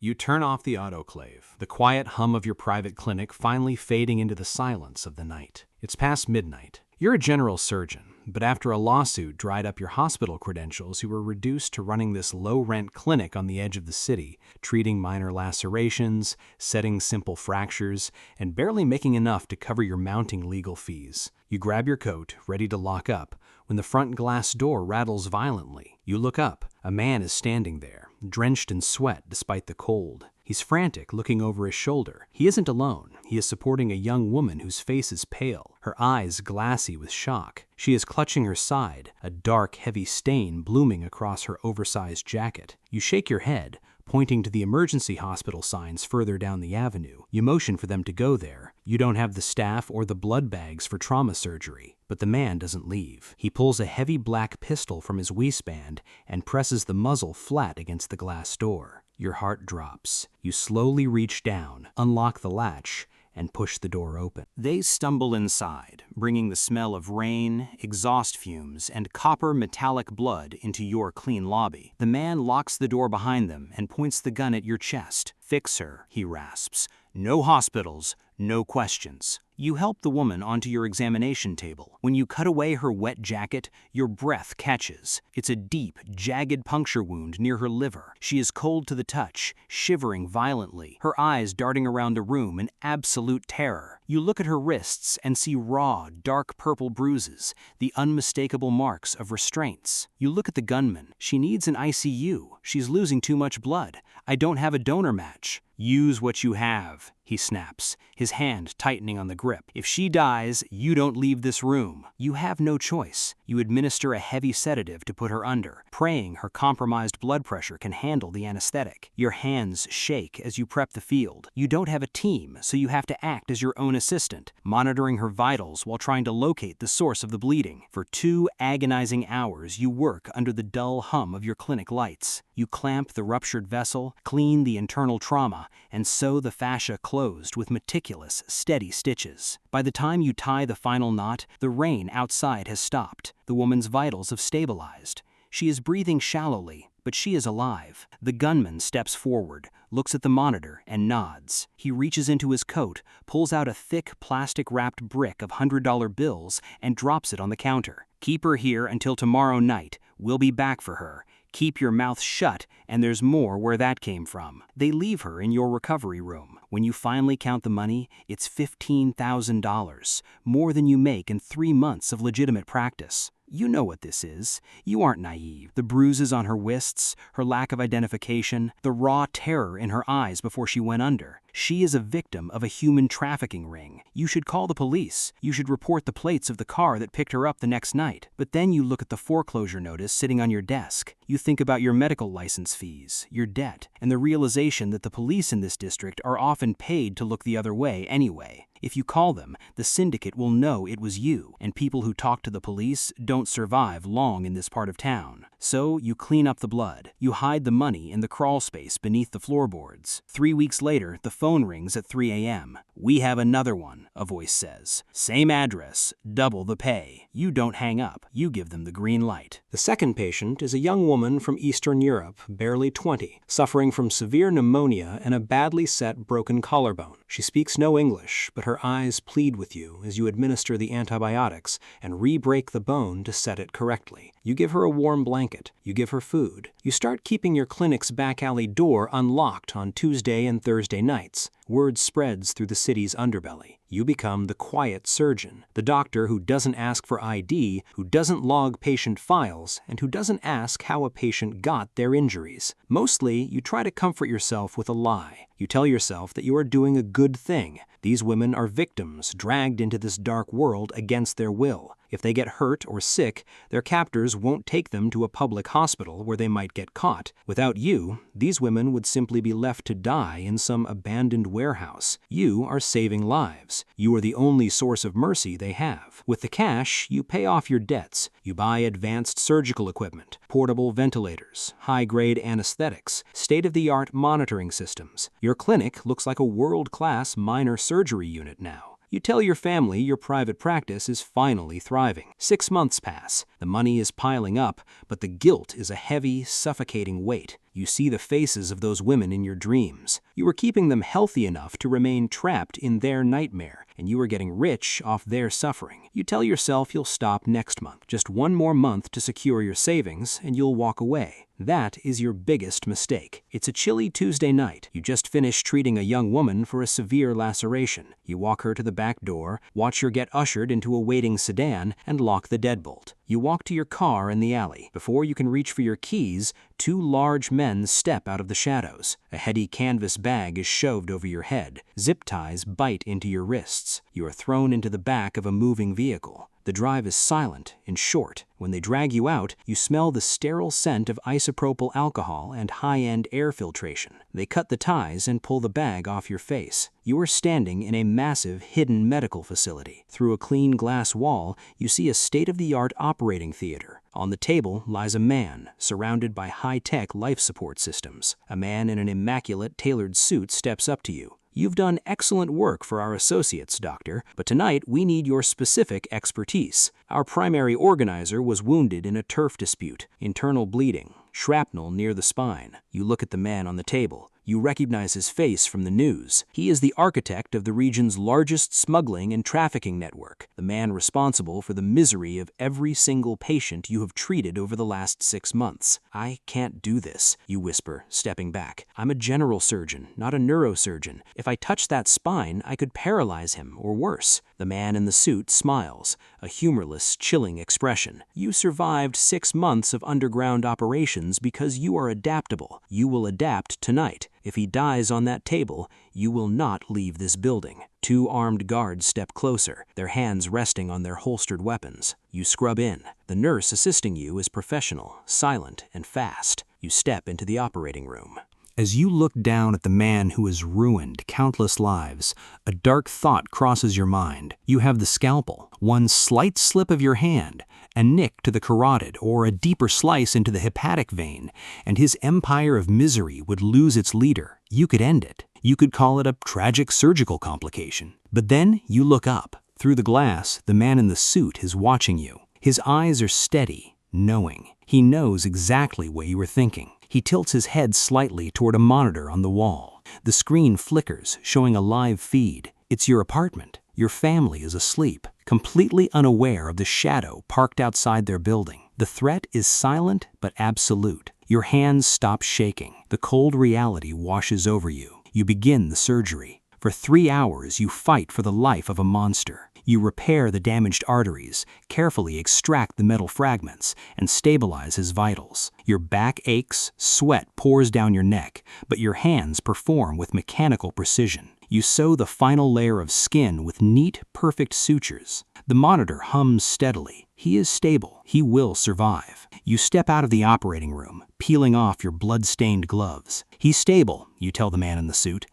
You turn off the autoclave, the quiet hum of your private clinic finally fading into the silence of the night. It's past midnight. You're a general surgeon, but after a lawsuit dried up your hospital credentials, you were reduced to running this low-rent clinic on the edge of the city, treating minor lacerations, setting simple fractures, and barely making enough to cover your mounting legal fees. You grab your coat, ready to lock up, when the front glass door rattles violently. You look up. A man is standing there, drenched in sweat despite the cold. He's frantic, looking over his shoulder. He isn't alone. He is supporting a young woman whose face is pale, her eyes glassy with shock. She is clutching her side, a dark, heavy stain blooming across her oversized jacket. You shake your head, pointing to the emergency hospital signs further down the avenue. You motion for them to go there. You don't have the staff or the blood bags for trauma surgery. But the man doesn't leave. He pulls a heavy black pistol from his waistband and presses the muzzle flat against the glass door. Your heart drops. You slowly reach down, unlock the latch, and push the door open. They stumble inside, bringing the smell of rain, exhaust fumes, and copper metallic blood into your clean lobby. The man locks the door behind them and points the gun at your chest. "Fix her," he rasps. "No hospitals, no questions." You help the woman onto your examination table. When you cut away her wet jacket, your breath catches. It's a deep, jagged puncture wound near her liver. She is cold to the touch, shivering violently, her eyes darting around the room in absolute terror. You look at her wrists and see raw, dark purple bruises, the unmistakable marks of restraints. You look at the gunman. She needs an ICU. She's losing too much blood. I don't have a donor match. "Use what you have," he snaps, his hand tightening on the grip. "If she dies, you don't leave this room." You have no choice. You administer a heavy sedative to put her under, praying her compromised blood pressure can handle the anesthetic. Your hands shake as you prep the field. You don't have a team, so you have to act as your own assistant, monitoring her vitals while trying to locate the source of the bleeding. For 2 agonizing hours, you work under the dull hum of your clinic lights. You clamp the ruptured vessel, clean the internal trauma, and sew the fascia closed with meticulous, steady stitches. By the time you tie the final knot, the rain outside has stopped. The woman's vitals have stabilized. She is breathing shallowly, but she is alive. The gunman steps forward, looks at the monitor, and nods. He reaches into his coat, pulls out a thick, plastic-wrapped brick of $100 bills, and drops it on the counter. "Keep her here until tomorrow night. We'll be back for her. Keep your mouth shut, and there's more where that came from." They leave her in your recovery room. When you finally count the money, it's $15,000, more than you make in 3 months of legitimate practice. You know what this is. You aren't naive. The bruises on her wrists, her lack of identification, the raw terror in her eyes before she went under. She is a victim of a human trafficking ring. You should call the police. You should report the plates of the car that picked her up the next night. But then you look at the foreclosure notice sitting on your desk. You think about your medical license fees, your debt, and the realization that the police in this district are often paid to look the other way anyway. If you call them, the syndicate will know it was you, and people who talk to the police don't survive long in this part of town. So you clean up the blood. You hide the money in the crawl space beneath the floorboards. 3 weeks later, the phone rings at 3 a.m. "We have another one," a voice says. "Same address, double the pay." You don't hang up. You give them the green light. The second patient is a young woman from Eastern Europe, barely 20, suffering from severe pneumonia and a badly set broken collarbone. She speaks no English, but her eyes plead with you as you administer the antibiotics and re-break the bone to set it correctly. You give her a warm blanket. You give her food. You start keeping your clinic's back alley door unlocked on Tuesday and Thursday nights. Word spreads through the city's underbelly. You become the quiet surgeon, the doctor who doesn't ask for ID, who doesn't log patient files, and who doesn't ask how a patient got their injuries. Mostly, you try to comfort yourself with a lie. You tell yourself that you are doing a good thing. These women are victims dragged into this dark world against their will. If they get hurt or sick, their captors won't take them to a public hospital where they might get caught. Without you, these women would simply be left to die in some abandoned warehouse. You are saving lives. You are the only source of mercy they have. With the cash, you pay off your debts. You buy advanced surgical equipment, portable ventilators, high-grade anesthetics, state-of-the-art monitoring systems. Your clinic looks like a world-class minor surgery unit now. You tell your family your private practice is finally thriving. 6 months pass. The money is piling up, but the guilt is a heavy, suffocating weight. You see the faces of those women in your dreams. You were keeping them healthy enough to remain trapped in their nightmare, and you were getting rich off their suffering. You tell yourself you'll stop next month. Just one more month to secure your savings, and you'll walk away. That is your biggest mistake. It's a chilly Tuesday night. You just finished treating a young woman for a severe laceration. You walk her to the back door, watch her get ushered into a waiting sedan, and lock the deadbolt. You walk to your car in the alley. Before you can reach for your keys, 2 large men step out of the shadows. A heady canvas bag is shoved over your head. Zip ties bite into your wrists. You are thrown into the back of a moving vehicle. The drive is silent and short. When they drag you out, you smell the sterile scent of isopropyl alcohol and high-end air filtration. They cut the ties and pull the bag off your face. You are standing in a massive, hidden medical facility. Through a clean glass wall, you see a state-of-the-art operating theater. On the table lies a man, surrounded by high-tech life support systems. A man in an immaculate, tailored suit steps up to you. You've done excellent work for our associates, doctor, but tonight we need your specific expertise. Our primary organizer was wounded in a turf dispute, internal bleeding, shrapnel near the spine. You look at the man on the table. You recognize his face from the news. He is the architect of the region's largest smuggling and trafficking network, the man responsible for the misery of every single patient you have treated over the last 6 months. I can't do this, you whisper, stepping back. I'm a general surgeon, not a neurosurgeon. If I touch that spine, I could paralyze him, or worse. The man in the suit smiles, a humorless, chilling expression. You survived 6 months of underground operations because you are adaptable. You will adapt tonight. If he dies on that table, you will not leave this building. 2 armed guards step closer, their hands resting on their holstered weapons. You scrub in. The nurse assisting you is professional, silent, and fast. You step into the operating room. As you look down at the man who has ruined countless lives, a dark thought crosses your mind. You have the scalpel. One slight slip of your hand, a nick to the carotid or a deeper slice into the hepatic vein, and his empire of misery would lose its leader. You could end it. You could call it a tragic surgical complication. But then you look up. Through the glass, the man in the suit is watching you. His eyes are steady, knowing. He knows exactly what you are thinking. He tilts his head slightly toward a monitor on the wall. The screen flickers, showing a live feed. It's your apartment. Your family is asleep, completely unaware of the shadow parked outside their building. The threat is silent but absolute. Your hands stop shaking. The cold reality washes over you. You begin the surgery. For 3 hours, you fight for the life of a monster. You repair the damaged arteries, carefully extract the metal fragments, and stabilize his vitals. Your back aches, sweat pours down your neck, but your hands perform with mechanical precision. You sew the final layer of skin with neat, perfect sutures. The monitor hums steadily. He is stable. He will survive. You step out of the operating room, peeling off your blood-stained gloves. He's stable, you tell the man in the suit.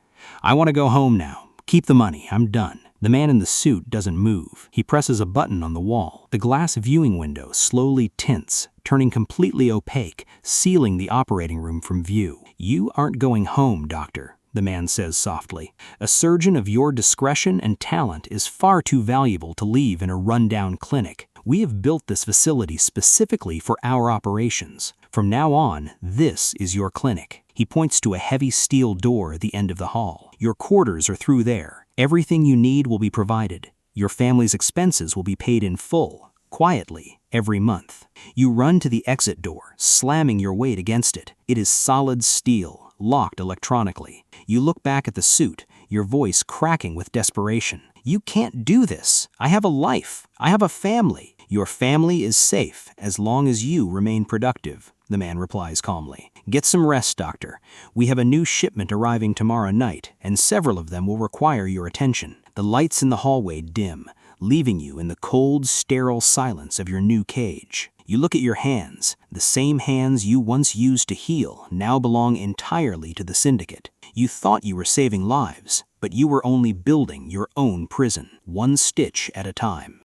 I want to go home now. Keep the money. I'm done. The man in the suit doesn't move. He presses a button on the wall. The glass viewing window slowly tints, turning completely opaque, sealing the operating room from view. You aren't going home, doctor, the man says softly. A surgeon of your discretion and talent is far too valuable to leave in a rundown clinic. We have built this facility specifically for our operations. From now on, this is your clinic. He points to a heavy steel door at the end of the hall. Your quarters are through there. Everything you need will be provided. Your family's expenses will be paid in full, quietly, every month. You run to the exit door, slamming your weight against it. It is solid steel, locked electronically. You look back at the suit, your voice cracking with desperation. You can't do this. I have a life. I have a family. Your family is safe as long as you remain productive, the man replies calmly. Get some rest, doctor. We have a new shipment arriving tomorrow night, and several of them will require your attention. The lights in the hallway dim, leaving you in the cold, sterile silence of your new cage. You look at your hands. The same hands you once used to heal now belong entirely to the syndicate. You thought you were saving lives, but you were only building your own prison, one stitch at a time.